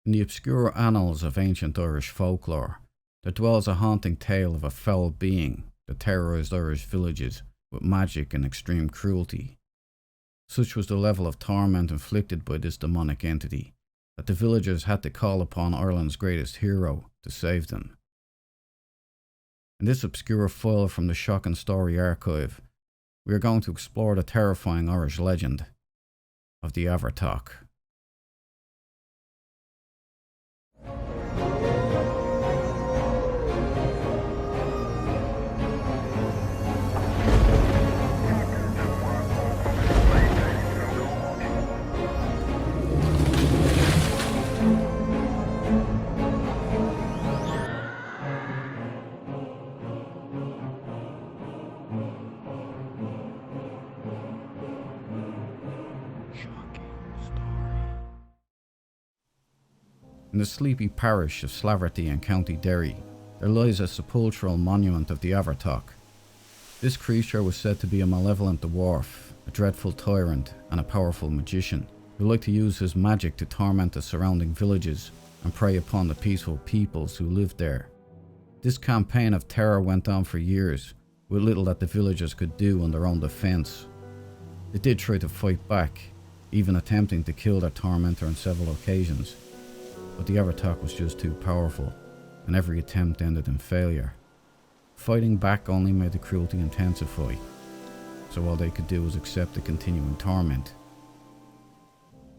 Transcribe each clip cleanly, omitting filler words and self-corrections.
In the obscure annals of ancient Irish folklore, there dwells a haunting tale of a foul being that terrorised Irish villages with magic and extreme cruelty. Such was the level of torment inflicted by this demonic entity that the villagers had to call upon Ireland's greatest hero to save them. In this obscure file from the Shock and Story archive, we are going to explore the terrifying Irish legend of the Abhartach. In the sleepy parish of Slaverty in County Derry, there lies a sepulchral monument of the Abhartach. This creature was said to be a malevolent dwarf, a dreadful tyrant, and a powerful magician, who liked to use his magic to torment the surrounding villages and prey upon the peaceful peoples who lived there. This campaign of terror went on for years, with little that the villagers could do in their own defence. They did try to fight back, even attempting to kill their tormentor on several occasions, but the Abhartach was just too powerful, and every attempt ended in failure. Fighting back only made the cruelty intensify, so all they could do was accept the continuing torment.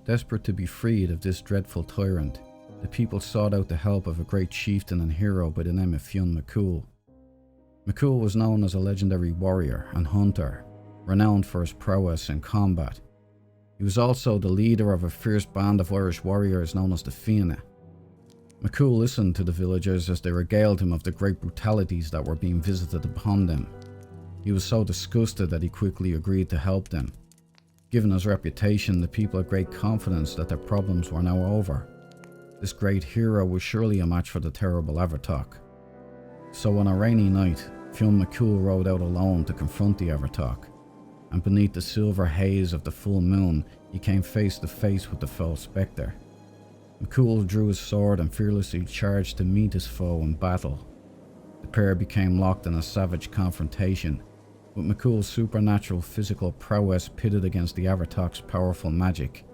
Desperate to be freed of this dreadful tyrant, the people sought out the help of a great chieftain and hero by the name of Fionn McCool. McCool was known as a legendary warrior and hunter, renowned for his prowess in combat. He was also the leader of a fierce band of Irish warriors known as the Fionn. McCool listened to the villagers as they regaled him of the great brutalities that were being visited upon them. He was so disgusted that he quickly agreed to help them. Given his reputation, the people had great confidence that their problems were now over. This great hero was surely a match for the terrible Abhartach. So on a rainy night, Fionn McCool rode out alone to confront the Abhartach, and beneath the silver haze of the full moon, he came face to face with the foul spectre. McCool drew his sword and fearlessly charged to meet his foe in battle. The pair became locked in a savage confrontation, with McCool's supernatural physical prowess pitted against the Abhartach's powerful magic.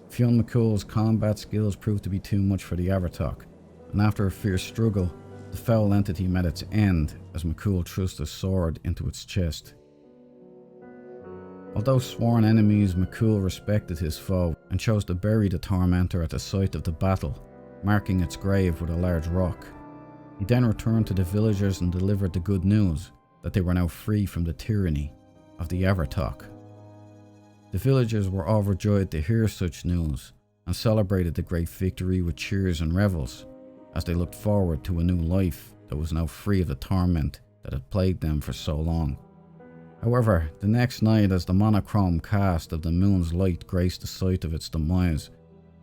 Fionn McCool's combat skills proved to be too much for the Abhartach, and after a fierce struggle, the foul entity met its end as McCool thrust his sword into its chest. Although sworn enemies, McCool respected his foe and chose to bury the tormentor at the site of the battle, marking its grave with a large rock. He then returned to the villagers and delivered the good news that they were now free from the tyranny of the Abhartach. The villagers were overjoyed to hear such news and celebrated the great victory with cheers and revels as they looked forward to a new life that was now free of the torment that had plagued them for so long. However, the next night, as the monochrome cast of the moon's light graced the site of its demise,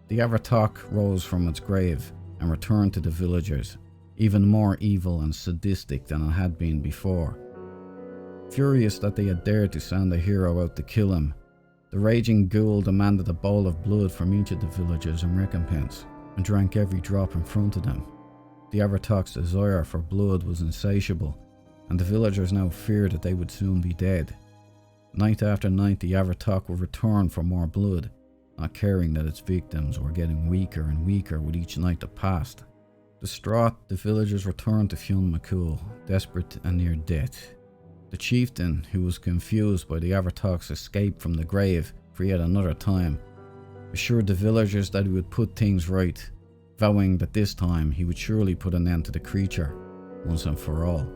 the Abhartach rose from its grave and returned to the villagers, even more evil and sadistic than it had been before. Furious that they had dared to send a hero out to kill him, the raging ghoul demanded a bowl of blood from each of the villagers in recompense, and drank every drop in front of them. The Abhartach's desire for blood was insatiable, and the villagers now feared that they would soon be dead. Night after night, the Abhartach would return for more blood, not caring that its victims were getting weaker and weaker with each night that passed. Distraught, the villagers returned to Fionn McCool, desperate and near death. The chieftain, who was confused by the Abhartach's escape from the grave for yet another time, assured the villagers that he would put things right, vowing that this time he would surely put an end to the creature, once and for all.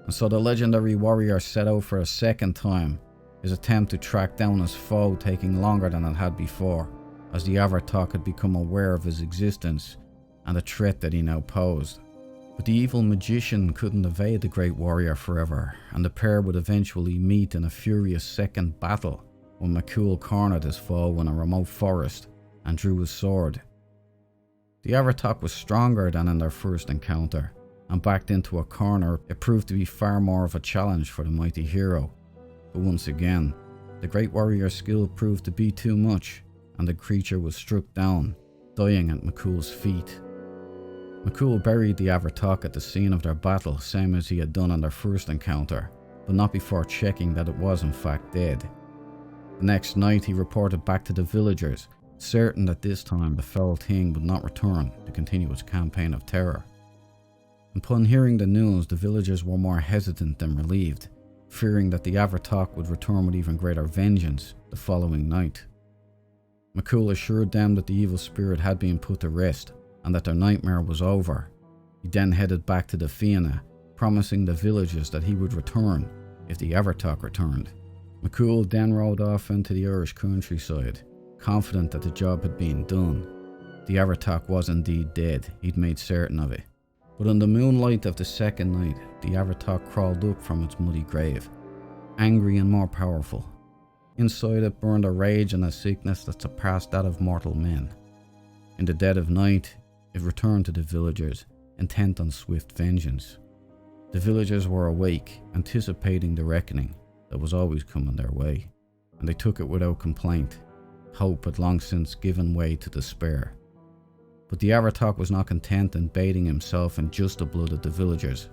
And so the legendary warrior set out for a second time, his attempt to track down his foe taking longer than it had before, as the Abhartach had become aware of his existence and the threat that he now posed. But the evil magician couldn't evade the great warrior forever, and the pair would eventually meet in a furious second battle when McCool cornered his foe in a remote forest and drew his sword. The Abhartach was stronger than in their first encounter, and backed into a corner, it proved to be far more of a challenge for the mighty hero. But once again, the great warrior's skill proved to be too much, and the creature was struck down, dying at McCool's feet. McCool buried the Abhartach at the scene of their battle, same as he had done on their first encounter, but not before checking that it was in fact dead. The next night he reported back to the villagers, certain that this time the foul thing would not return to continue its campaign of terror. Upon hearing the news, the villagers were more hesitant than relieved, fearing that the Abhartach would return with even greater vengeance the following night. McCool assured them that the evil spirit had been put to rest and that their nightmare was over. He then headed back to the Fianna, promising the villagers that he would return if the Abhartach returned. McCool then rode off into the Irish countryside, confident that the job had been done. The Abhartach was indeed dead, he'd made certain of it. But in the moonlight of the second night, the Abhartach crawled up from its muddy grave, angry and more powerful. Inside it burned a rage and a sickness that surpassed that of mortal men. In the dead of night, it returned to the villagers, intent on swift vengeance. The villagers were awake, anticipating the reckoning that was always coming their way, and they took it without complaint. Hope had long since given way to despair. But the Abhartach was not content in bathing himself in just the blood of the villagers.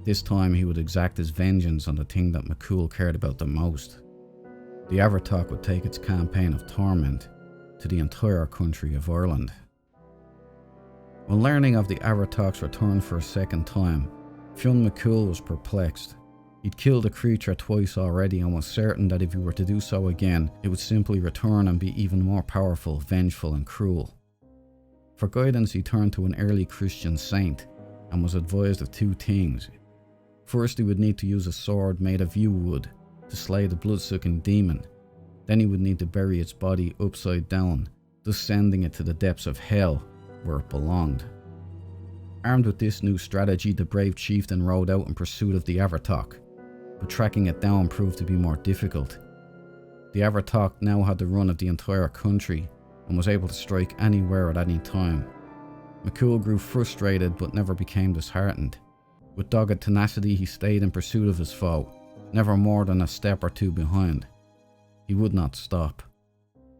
This time he would exact his vengeance on the thing that McCool cared about the most. The Abhartach would take its campaign of torment to the entire country of Ireland. When learning of the Abhartach's return for a second time, Fionn McCool was perplexed. He'd killed the creature twice already and was certain that if he were to do so again, it would simply return and be even more powerful, vengeful and cruel. For guidance he turned to an early Christian saint and was advised of two things. First, he would need to use a sword made of yew wood to slay the blood-sucking demon. Then he would need to bury its body upside down, thus sending it to the depths of hell where it belonged. Armed with this new strategy, the brave chieftain rode out in pursuit of the Abhartach, but tracking it down proved to be more difficult. The Abhartach now had the run of the entire country and was able to strike anywhere at any time. McCool grew frustrated but never became disheartened. With dogged tenacity he stayed in pursuit of his foe, never more than a step or two behind. He would not stop.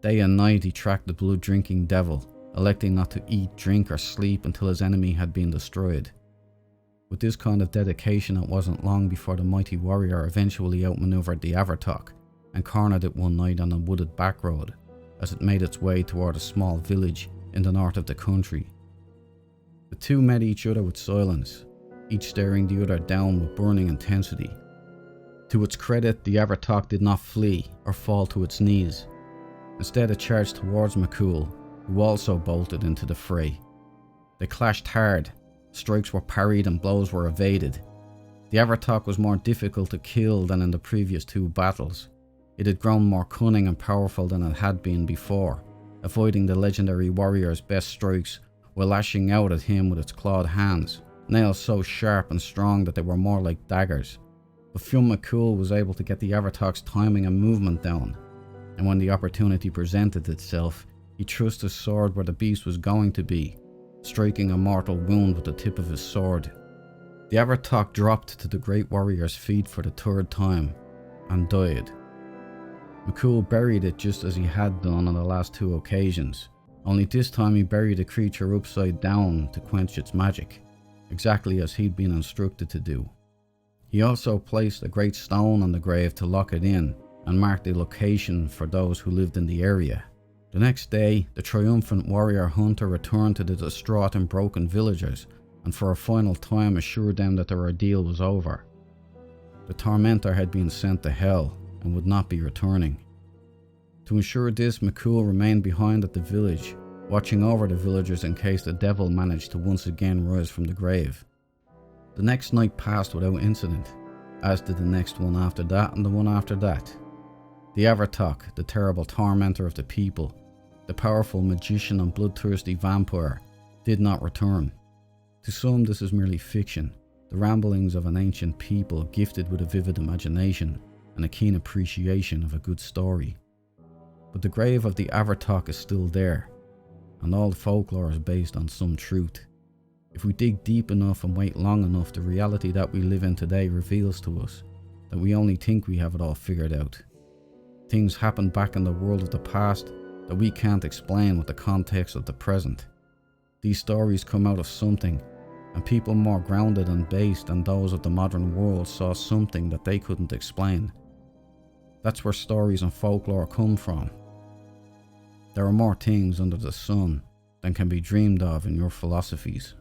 Day and night he tracked the blood-drinking devil, electing not to eat, drink or sleep until his enemy had been destroyed. With this kind of dedication, it wasn't long before the mighty warrior eventually outmaneuvered the Abhartach and cornered it one night on a wooded backroad as it made its way toward a small village in the north of the country. The two met each other with silence, each staring the other down with burning intensity. To its credit, the Abhartach did not flee or fall to its knees. Instead, it charged towards McCool, who also bolted into the fray. They clashed hard, strikes were parried and blows were evaded. The Abhartach was more difficult to kill than in the previous two battles. It had grown more cunning and powerful than it had been before, avoiding the legendary warrior's best strikes while lashing out at him with its clawed hands, nails so sharp and strong that they were more like daggers. But Fionn McCool was able to get the Abhartach's timing and movement down, and when the opportunity presented itself, he thrust his sword where the beast was going to be, striking a mortal wound with the tip of his sword. The Abhartach dropped to the great warrior's feet for the third time, and died. McCool buried it just as he had done on the last two occasions, only this time he buried the creature upside down to quench its magic, exactly as he'd been instructed to do. He also placed a great stone on the grave to lock it in and mark the location for those who lived in the area. The next day, the triumphant warrior hunter returned to the distraught and broken villagers and for a final time assured them that their ordeal was over. The tormentor had been sent to hell and would not be returning. To ensure this, McCool remained behind at the village, watching over the villagers in case the devil managed to once again rise from the grave. The next night passed without incident, as did the next one after that and the one after that. The Abhartach, the terrible tormentor of the people, the powerful magician and bloodthirsty vampire, did not return. To some this is merely fiction, the ramblings of an ancient people gifted with a vivid imagination and a keen appreciation of a good story. But the grave of the Abhartach is still there, and all folklore is based on some truth. If we dig deep enough and wait long enough, the reality that we live in today reveals to us that we only think we have it all figured out. Things happened back in the world of the past, that we can't explain with the context of the present. These stories come out of something, and people more grounded and based than those of the modern world saw something that they couldn't explain. That's where stories and folklore come from. There are more things under the sun than can be dreamed of in your philosophies.